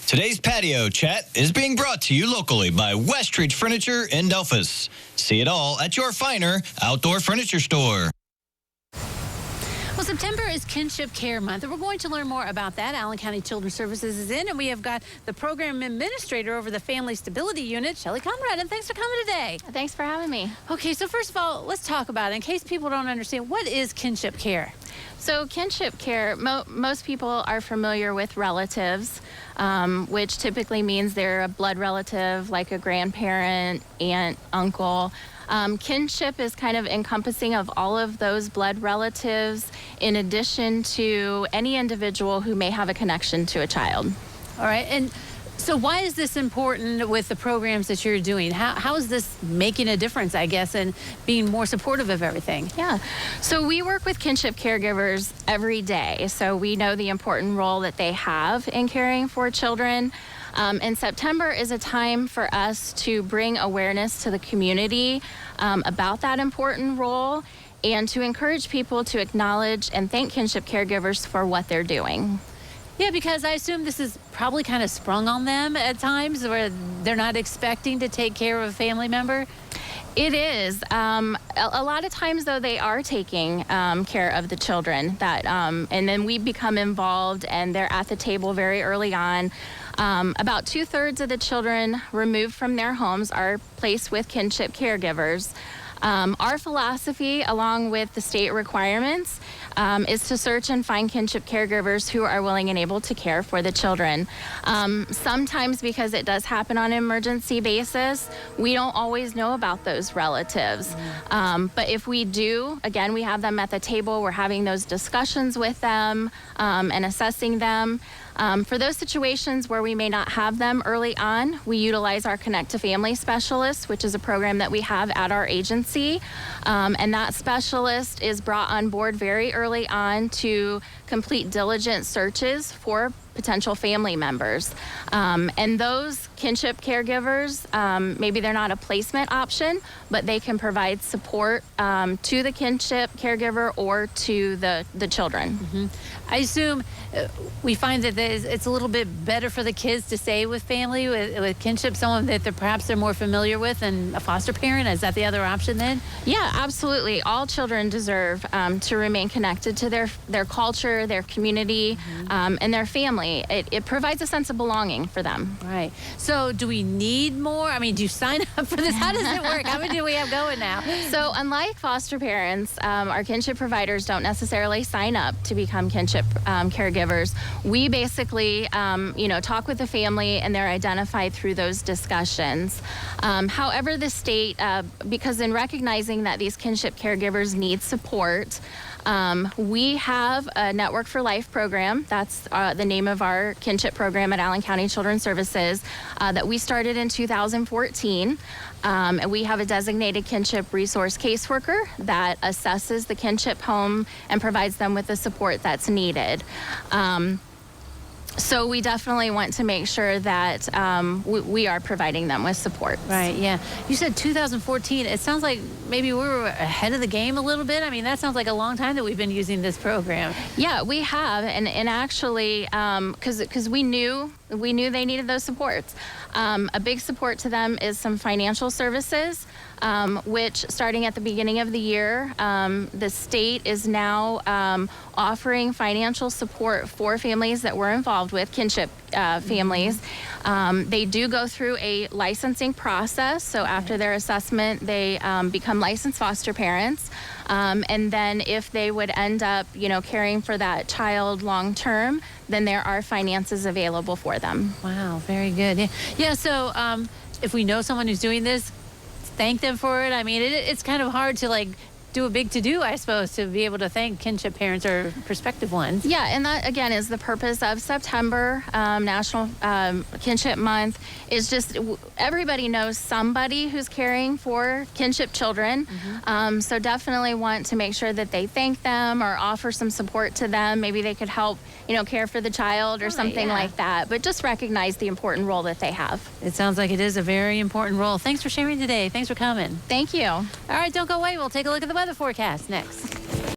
Today's patio chat is being brought to you locally by Westridge Furniture in Delphus. See it all at your finer outdoor furniture store. Well, September is Kinship Care Month, and we're going to learn more about that. Allen County Children's Services is in, and we have got the program administrator over the Family Stability Unit, Shelley Conrad, and thanks for coming today. Thanks for having me. Okay, so first of all, let's talk about it. In case people don't understand, what is kinship care? So kinship care, most people are familiar with relatives, which typically means they're a blood relative, like a grandparent, aunt, uncle. Kinship is kind of encompassing of all of those blood relatives in addition to any individual who may have a connection to a child. All right, and so why is this important with the programs that you're doing? How is this making a difference, I guess, and being more supportive of everything? Yeah, so we work with kinship caregivers every day, so we know the important role that they have in caring for children. And September is a time for us to bring awareness to the community about that important role and to encourage people to acknowledge and thank kinship caregivers for what they're doing. Yeah, because I assume this is probably kind of sprung on them at times where they're not expecting to take care of a family member. It is. A lot of times, though, they are taking care of the children, and then we become involved, and they're at the table very early on. About 2/3 of the children removed from their homes are placed with kinship caregivers. Our philosophy, along with the state requirements, is to search and find kinship caregivers who are willing and able to care for the children. Sometimes, because it does happen on an emergency basis, we don't always know about those relatives. But if we do, again, we have them at the table, we're having those discussions with them and assessing them. For those situations where we may not have them early on, we utilize our Connect to Family Specialist, which is a program that we have at our agency. And that specialist is brought on board very early on to complete diligent searches for potential family members. And those kinship caregivers, maybe they're not a placement option, but they can provide support to the kinship caregiver or to the children. Mm-hmm. I assume we find that it's a little bit better for the kids to stay with family, with kinship, someone that perhaps they're more familiar with, and a foster parent. Is that the other option then? Yeah, absolutely. All children deserve to remain connected to their culture, their community, and their family. It provides a sense of belonging for them. Right. So do we need more? I mean, do you sign up for this? How does it work? How many do we have going now? So unlike foster parents, our kinship providers don't necessarily sign up to become kinship caregivers. We basically, talk with the family, and they're identified through those discussions. However, the state, because in recognizing that these kinship caregivers need support, we have a Network for Life program. That's the name of our kinship program at Allen County Children's Services that we started in 2014. And we have a designated kinship resource caseworker that assesses the kinship home and provides them with the support that's needed. So we definitely want to make sure that we are providing them with support. Right, yeah. You said 2014. It sounds like maybe we were ahead of the game a little bit. I mean, that sounds like a long time that we've been using this program. Yeah, we have. And actually, because we knew they needed those supports. A big support to them is some financial services, which starting at the beginning of the year, the state is now offering financial support for families that we're involved with, kinship families. They do go through a licensing process. So after their assessment, they become licensed foster parents. And then if they would end up, caring for that child long term, then there are finances available for them. Wow, very good. Yeah, so if we know someone who's doing this, thank them for it. I mean, it's kind of hard to do a big to-do, I suppose, to be able to thank kinship parents or prospective ones. Yeah, and that, again, is the purpose of September, National Kinship Month, is just everybody knows somebody who's caring for kinship children. So definitely want to make sure that they thank them or offer some support to them. Maybe they could help, care for the child or something like that. But just recognize the important role that they have. It sounds like it is a very important role. Thanks for sharing today. Thanks for coming. Thank you. All right, don't go away. We'll take a look at the weather forecast next.